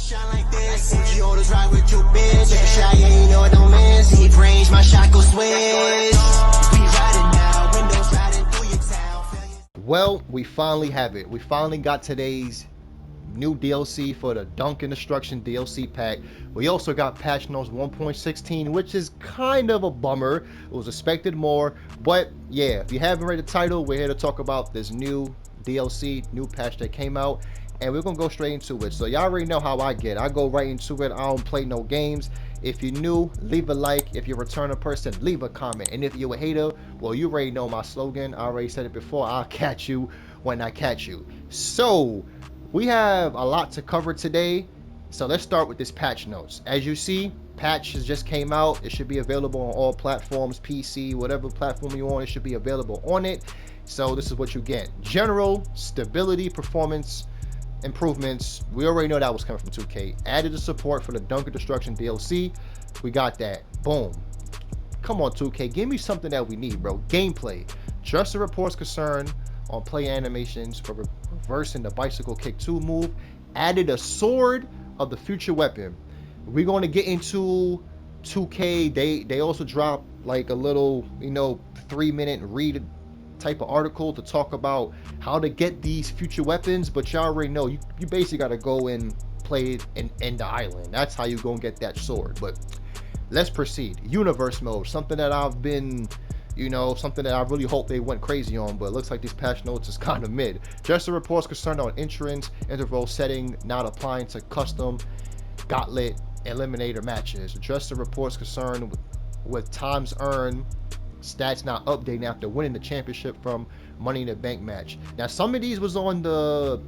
Shine like this. Gucci orders ride with your bitch. Take a shot, yeah, you know it don't miss. Deep range, my shot go switch. We riding now, windows riding through your town. Well, we finally have it. We finally got today's new DLC for the Dunkin' Destruction DLC pack. We also got patch notes 1.16, which is kind of a bummer. It was expected more, but yeah, if you haven't read the title, we're here to talk about this new DLC, new patch that came out, and we're gonna go straight into it. So y'all already know how I get. I go right into it. I don't play no games. If you're new, leave a like. If you're a returning person, leave a comment. And if you're a hater, well, you already know my slogan. I already said it before. I'll catch you when I catch you. So we have a lot to cover today, so let's start with this patch notes. As you see, patches just came out. It should be available on all platforms, PC, whatever platform you're on, it should be available on it. So this is what you get. General stability, performance improvements. We already know that was coming from 2K. Added the support for the Dunkin' Destruction DLC. We got that. Boom. Come on, 2K, give me something that we need, bro. Gameplay. Just the reports concerned on play animations for reversing the bicycle kick 2 move. Added a sword of the future weapon. We're going to get into 2K. They also dropped like a little, 3-minute read type of article to talk about how to get these future weapons, but y'all already know you basically got to go and play in the island. That's how you gonna get that sword. But let's proceed. Universe mode, something that I've been, something that I really hope they went crazy on, but it looks like these patch notes is kind of mid. Just the reports concerned on entrance interval setting not applying to custom gauntlet eliminator matches. Just the reports concerned with times earned stats not updating after winning the championship from Money in the Bank match. Now some of these was on the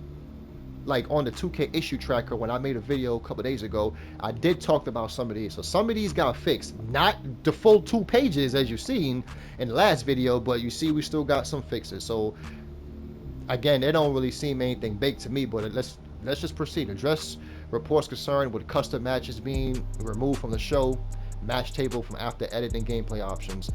2K issue tracker. When I made a video a couple days ago, I did talk about some of these. So some of these got fixed, not the full 2 pages as you've seen in the last video, but you see we still got some fixes. So again, they don't really seem anything big to me, but let's just proceed. Address reports concerned with custom matches being removed from the show match table from after editing gameplay options.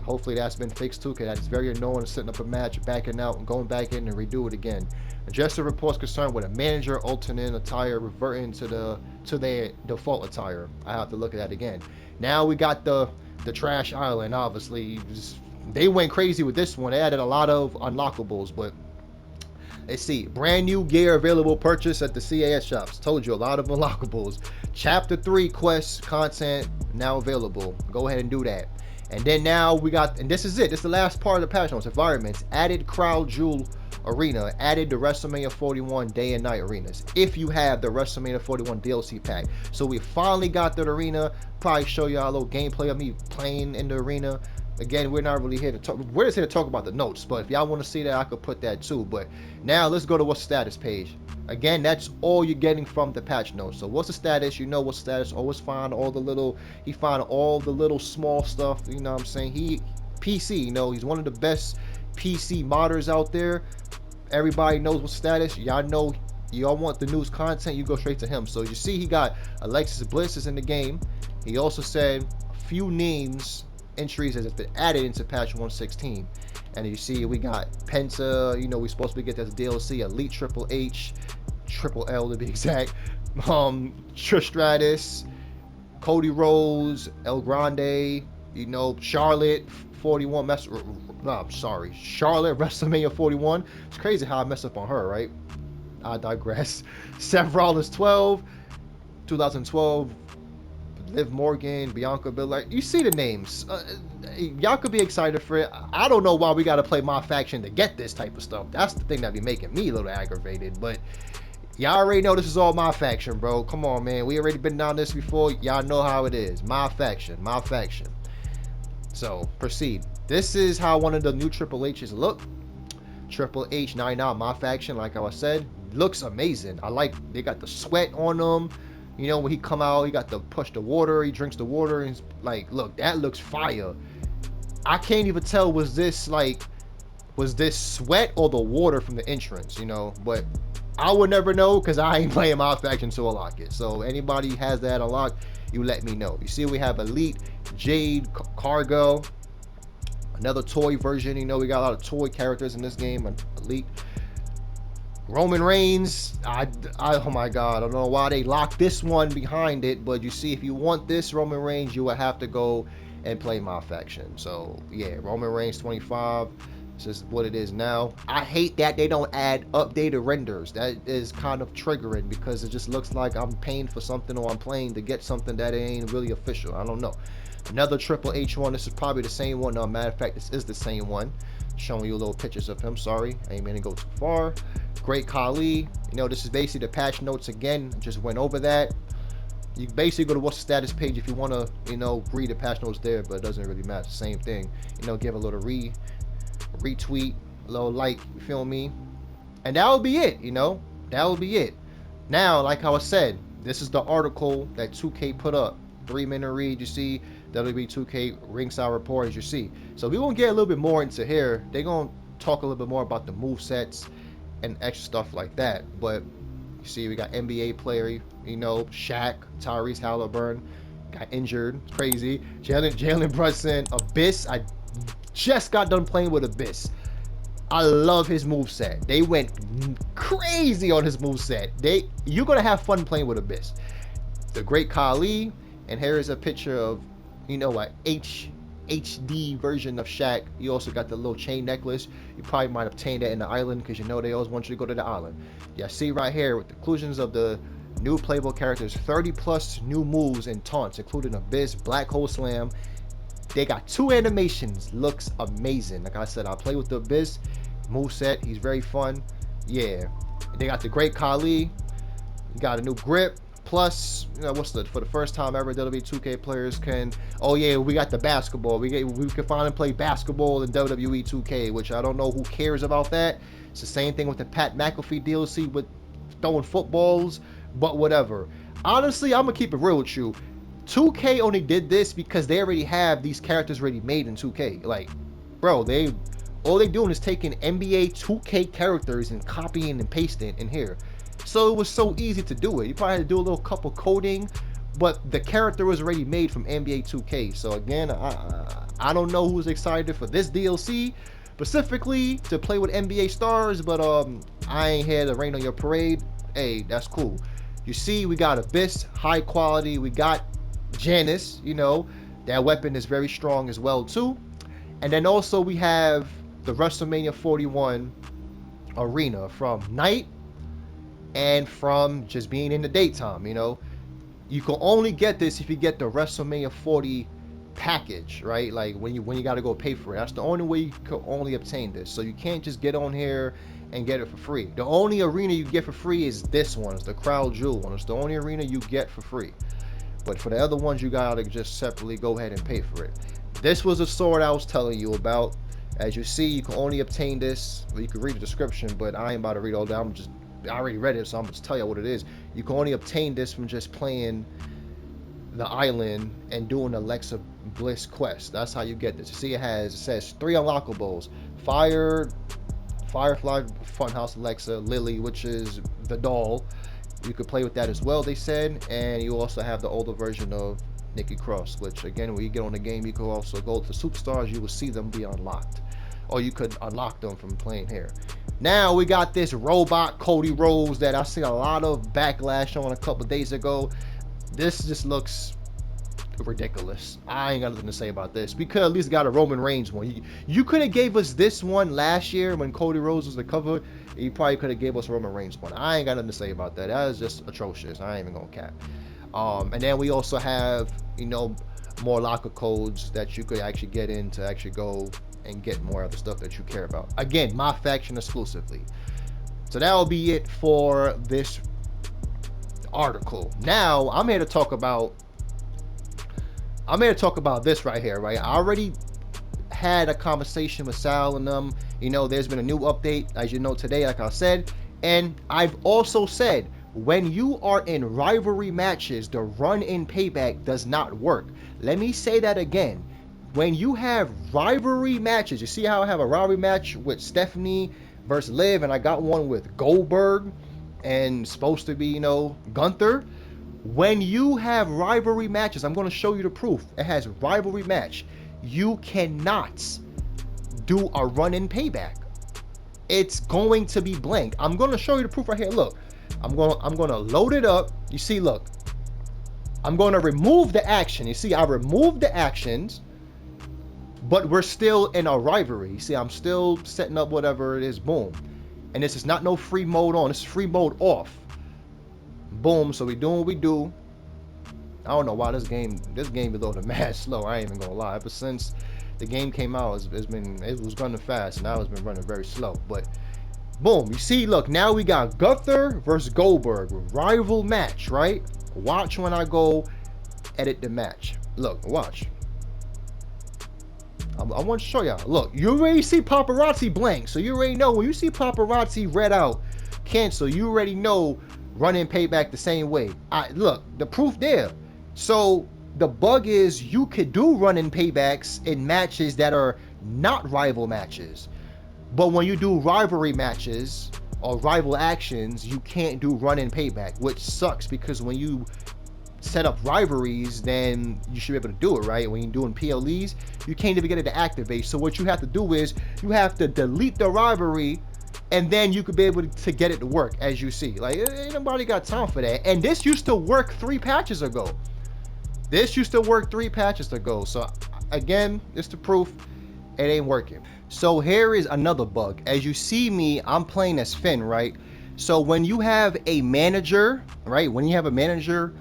Hopefully that's been fixed too, because that's very annoying, setting up a match, backing out and going back in and redo it again. Address the reports concerned with a manager alternate attire reverting to their default attire. I have to look at that again. Now we got the trash island. Obviously they went crazy with this one. They added a lot of unlockables, but let's see. Brand new gear available purchase at the CAS shops. Told you, a lot of unlockables. Chapter 3 quest content now available. Go ahead and do that. And then now we got, and this is it. This is the last part of the patch notes. Environments. Added Crowd Jewel Arena. Added the WrestleMania 41 day and night arenas. If you have the WrestleMania 41 DLC pack. So we finally got that arena. Probably show y'all a little gameplay of me playing in the arena. Again, we're not really here to talk. We're just here to talk about the notes. But if y'all want to see that, I could put that too. But now let's go to what's status page. Again, that's all you're getting from the patch notes. So what's the status? You know what's status. Always find all the little. He found all the little small stuff. You know what I'm saying? He PC. He's one of the best PC modders out there. Everybody knows what status. Y'all know. Y'all want the news content, you go straight to him. So you see, he got Alexis Bliss is in the game. He also said a few names. Entries has been added into patch 116, and you see we got Penta. We're supposed to get this DLC, Elite Triple H, Triple L to be exact, Trish Stratus, Cody Rhodes, El Grande, Charlotte 41 Charlotte WrestleMania 41. It's crazy how I mess up on her, right? I digress. Seth Rollins 2012. Liv Morgan, Bianca Belair. You see the names. Y'all could be excited for it. I don't know why we got to play my faction to get this type of stuff. That's the thing that be making me a little aggravated. But y'all already know this is all my faction, bro. Come on, man. We already been down this before. Y'all know how it is. My faction. My faction. So, proceed. This is how one of the new Triple H's look. Triple H 99, my faction, like I said. Looks amazing. I like, they got the sweat on them. When he come out, he got to push the water. He drinks the water, and he's like, look, that looks fire. I can't even tell, was this sweat or the water from the entrance, But I would never know, because I ain't playing my faction to unlock it. So anybody has that unlocked, you let me know. You see, we have Elite, Jade, Cargo, another toy version. We got a lot of toy characters in this game. Elite. Roman Reigns, oh my God, I don't know why they locked this one behind it, but you see, if you want this Roman Reigns, you would have to go and play my faction. So yeah, Roman Reigns 25. This is what it is now. I hate that they don't add updated renders. That is kind of triggering because it just looks like I'm paying for something or I'm playing to get something that ain't really official. I don't know. Another Triple H one. This is probably the same one. No, matter of fact, this is the same one. Showing you little pictures of him. Sorry, I ain't mean to go too far. Great Khali. You know, this is basically the patch notes again. Just went over that. You basically go to what's the status page if you want to, you know, read the patch notes there, but it doesn't really matter. Same thing. You know, give a little retweet, a little like, you feel me? And that will be it, you know? That will be it. Now, like how I said, this is the article that 2K put up. 3-minute read, you see. WWE 2K ringside report, as you see. So we're going to get a little bit more into here. They're going to talk a little bit more about the movesets and extra stuff like that. But you see, we got NBA player, you know, Shaq, Tyrese Haliburton got injured. It's crazy. Jalen Brunson, Abyss. I just got done playing with Abyss. I love his moveset. They went crazy on his moveset. You're going to have fun playing with Abyss. The Great Khali. And here is a picture of, you know, a HD version of Shaq. You also got the little chain necklace. You probably might obtain that in the island because you know they always want you to go to the island. Yeah, see right here with the inclusions of the new playable characters, 30 plus new moves and taunts, including Abyss, Black Hole Slam. They got 2 animations. Looks amazing. Like I said, I play with the Abyss moveset. He's very fun. Yeah. They got the Great Khali. You got a new grip. Plus, you know, for the first time ever, WWE 2K players can, oh yeah, we got the basketball. We can finally play basketball in WWE 2K, which I don't know who cares about that. It's the same thing with the Pat McAfee DLC with throwing footballs, but whatever. Honestly, I'm gonna keep it real with you. 2K only did this because they already have these characters already made in 2K. Like, bro, all they doing is taking NBA 2K characters and copying and pasting in here. So it was so easy to do it. You probably had to do a little couple coding, but the character was already made from NBA 2K. So again, I don't know who's excited for this DLC specifically to play with NBA stars, but I ain't here to rain on your parade. Hey, that's cool. You see, we got Abyss, high quality. We got Janice, you know, that weapon is very strong as well too. And then also we have the WrestleMania 41 arena from night and from just being in the daytime. You know, you can only get this if you get the WrestleMania 40 package, right? Like when you got to go pay for it. That's the only way you can only obtain this. So you can't just get on here and get it for free. The only arena you get for free is this one. It's the Crown Jewel one. It's the only arena you get for free. But for the other ones, you gotta just separately go ahead and pay for it. This was a sword I was telling you about. As you see, you can only obtain this. Well, you can read the description, but I ain't about to read all that. I already read it, so I'm just tell you what it is. You can only obtain this from just playing the island and doing Alexa Bliss quest. That's how you get this. You see, it says 3 unlockables: Firefly, Funhouse Alexa, Lily, which is the doll. You could play with that as well, they said. And you also have the older version of Nikki Cross, which again, when you get on the game, you can also go to Superstars. You will see them be unlocked, or you could unlock them from playing here. Now we got this robot Cody Rhodes that I seen a lot of backlash on a couple days ago. This just looks ridiculous. I ain't got nothing to say about this. We could at least got a Roman Reigns one. You could have gave us this one last year when Cody Rhodes was the cover. You probably could have gave us a Roman Reigns one. I ain't got nothing to say about that. That is just atrocious. I ain't even gonna cap. And then we also have, you know, more locker codes that you could actually get in to actually go and get more of the stuff that you care about. Again, my faction exclusively. So that'll be it for this article. Now I'm here to talk about this right here, right? I already had a conversation with Sal and them. You know, there's been a new update, as you know, today, like I said. And I've also said, when you are in rivalry matches, the run in payback does not work. Let me say that again. When you have rivalry matches, you see how I have a rivalry match with Stephanie versus Liv, and I got one with Goldberg and supposed to be, you know, Gunther. When you have rivalry matches, I'm going to show you the proof. It has rivalry match. You cannot do a run in payback. it's going to be blank. I'm going to show you the proof right here. Look, I'm going to load it up. You see, look, I'm going to remove the action. You see, I removed the actions, but we're still in a rivalry. You see, I'm still setting up whatever it is. Boom. And this is not no free mode on. This is free mode off. Boom. So we doing what we do. I don't know why this game is loading mad slow. I ain't even gonna lie. Ever since the game came out, it was running fast. Now it's been running very slow. But boom, you see, look, now we got Gunther versus Goldberg, rival match, right? Watch when I go edit the match. Look, watch. I want to show y'all. Look, you already see paparazzi blank, so you already know when you see paparazzi red out, cancel. You already know running payback the same way. Look, the proof there. So the bug is you could do running paybacks in matches that are not rival matches, but when you do rivalry matches or rival actions, you can't do running payback, which sucks because when you set up rivalries, then you should be able to do it, right? When you're doing PLEs, you can't even get it to activate. So what you have to do is you have to delete the rivalry, and then you could be able to get it to work, as you see. Like, ain't nobody got time for that. And this used to work 3 patches ago. So again, it's the proof it ain't working. So here is another bug. As you see me, I'm playing as Finn, right? So when you have a manager, right? When you have a manager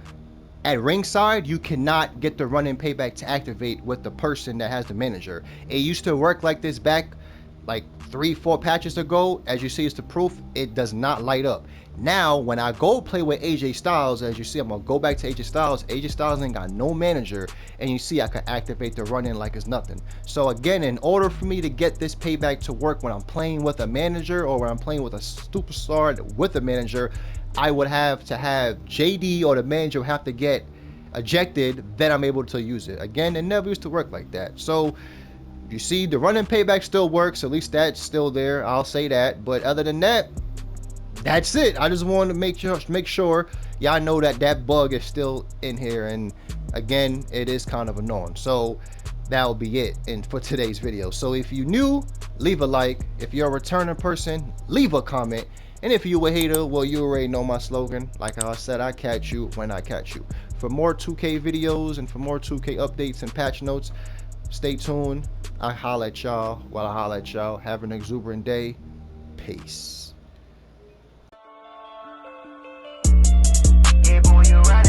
at ringside, you cannot get the running payback to activate with the person that has the manager. It used to work like this back like 3-4 patches ago. As you see, it's the proof. It does not light up. Now, when I go play with AJ Styles, as you see, I'm gonna go back to AJ Styles. AJ Styles ain't got no manager, and you see I can activate the run-in like it's nothing. So again, in order for me to get this payback to work when I'm playing with a manager or when I'm playing with a superstar with a manager, I would have to have JD or the manager have to get ejected, then I'm able to use it. Again, it never used to work like that. So you see, the running payback still works. At least that's still there. I'll say that. But other than that, that's it. I just wanted to make sure y'all know that that bug is still in here. And again, it is kind of annoying. So that'll be it for today's video. So if you new, leave a like. If you're a returning person, leave a comment. And if you a hater, well, you already know my slogan. Like I said, I catch you when I catch you. For more 2K videos and for more 2K updates and patch notes, stay tuned. I holla at y'all while I holla at y'all. Have an exuberant day. Peace. Yeah, boy, you ready?